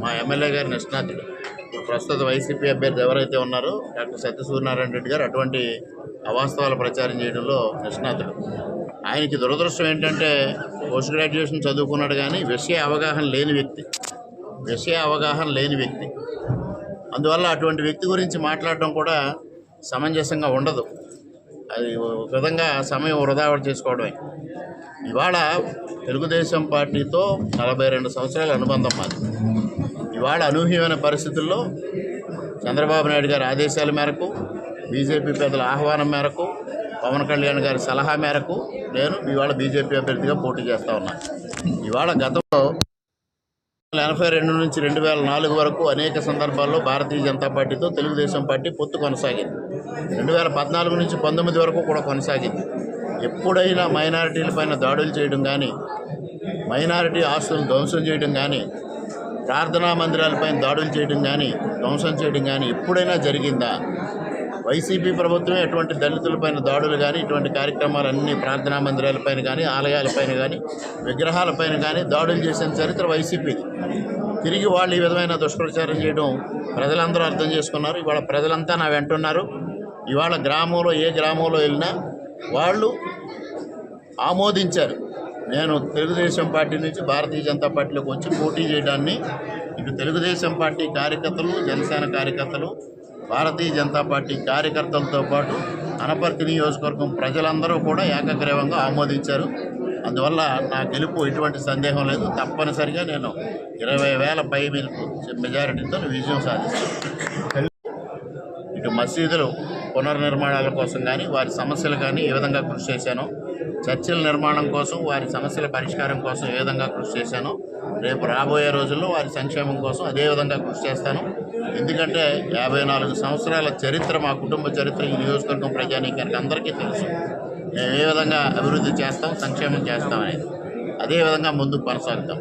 మా ఎమ్మెల్యే గారి నిష్ణాతుడు ప్రస్తుత వైసీపీ అభ్యర్థి ఎవరైతే ఉన్నారో డాక్టర్ సత్యసూర్యనారాయణ రెడ్డి గారు అటువంటి అవాస్తవాల ప్రచారం చేయడంలో నిష్ణాతుడు. ఆయనకి దురదృష్టం ఏంటంటే పోస్ట్ గ్రాడ్యుయేషన్ చదువుకున్నాడు కానీ విషయ అవగాహన లేని వ్యక్తి. అందువల్ల అటువంటి వ్యక్తి గురించి మాట్లాడడం కూడా సమంజసంగా ఉండదు. అది ఒక విధంగా సమయం వృధా చేసుకోవడమే. ఇవాళ తెలుగుదేశం పార్టీతో 42 సంవత్సరాల అనుబంధం మాది. ఇవాళ అనూహ్యమైన పరిస్థితుల్లో చంద్రబాబు నాయుడు గారి ఆదేశాల మేరకు, బీజేపీ పెద్దల ఆహ్వానం మేరకు, పవన్ కళ్యాణ్ గారి సలహా మేరకు నేను ఇవాళ బీజేపీ అభ్యర్థిగా పోటీ చేస్తూ ఉన్నాను. ఇవాళ గతంలో 1982 నుంచి 2004 వరకు అనేక సందర్భాల్లో భారతీయ జనతా పార్టీతో తెలుగుదేశం పార్టీ పొత్తు కొనసాగింది. 2014 నుంచి 19 వరకు కూడా కొనసాగింది. ఎప్పుడైనా మైనారిటీలపైన దాడులు చేయడం కానీ, మైనారిటీ ఆస్తులను ధ్వంసం చేయడం కానీ, ప్రార్థనా మందిరాలపైన దాడులు చేయడం కానీ, ధ్వంసం చేయడం కానీ ఎప్పుడైనా జరిగిందా? వైసీపీ ప్రభుత్వమే ఎటువంటి దళితులపైన దాడులు కానీ, ఇటువంటి కార్యక్రమాలన్నీ ప్రార్థనా మందిరాలపైన కానీ, ఆలయాలపైన కానీ, విగ్రహాలపైన కానీ దాడులు చేసిన చరిత్ర వైసీపీది. తిరిగి వాళ్ళు ఈ విధమైన దుష్ప్రచారం చేయడం ప్రజలందరూ అర్థం చేసుకున్నారు. ఇవాళ ప్రజలంతా నా వెంటున్నారు. ఇవాళ ఏ గ్రామంలో వెళ్ళినా వాళ్ళు ఆమోదించారు. నేను తెలుగుదేశం పార్టీ నుంచి భారతీయ జనతా పార్టీలోకి వచ్చి పోటీ చేయడాన్ని ఇటు తెలుగుదేశం పార్టీ కార్యకర్తలు, జనసేన కార్యకర్తలు, భారతీయ జనతా పార్టీ కార్యకర్తలతో పాటు అనపర్తి నియోజకవర్గం ప్రజలందరూ కూడా ఏకగ్రీవంగా ఆమోదించారు. అందువల్ల నా గెలుపు ఎటువంటి సందేహం లేదు. తప్పనిసరిగా నేను 20,000 పై మెజారిటీతో విజయం సాధిస్తాను. ఇటు మసీదులు పునర్నిర్మాణాల కోసం కానీ, వారి సమస్యలు కానీ ఏ విధంగా కృషి చేశానో, చర్చిల నిర్మాణం కోసం, వారి సమస్యల పరిష్కారం కోసం ఏ విధంగా కృషి చేశానో, రేపు రాబోయే రోజుల్లో వారి సంక్షేమం కోసం అదే విధంగా కృషి చేస్తాను. ఎందుకంటే 54 సంవత్సరాల చరిత్ర, మా కుటుంబ చరిత్ర ఈ నియోజకవర్గం ప్రజానీకానికి అందరికీ తెలుసు. మేము ఏ విధంగా అభివృద్ధి చేస్తాం, సంక్షేమం చేస్తాం అనేది అదే విధంగా ముందుకు కొనసాగుతాం.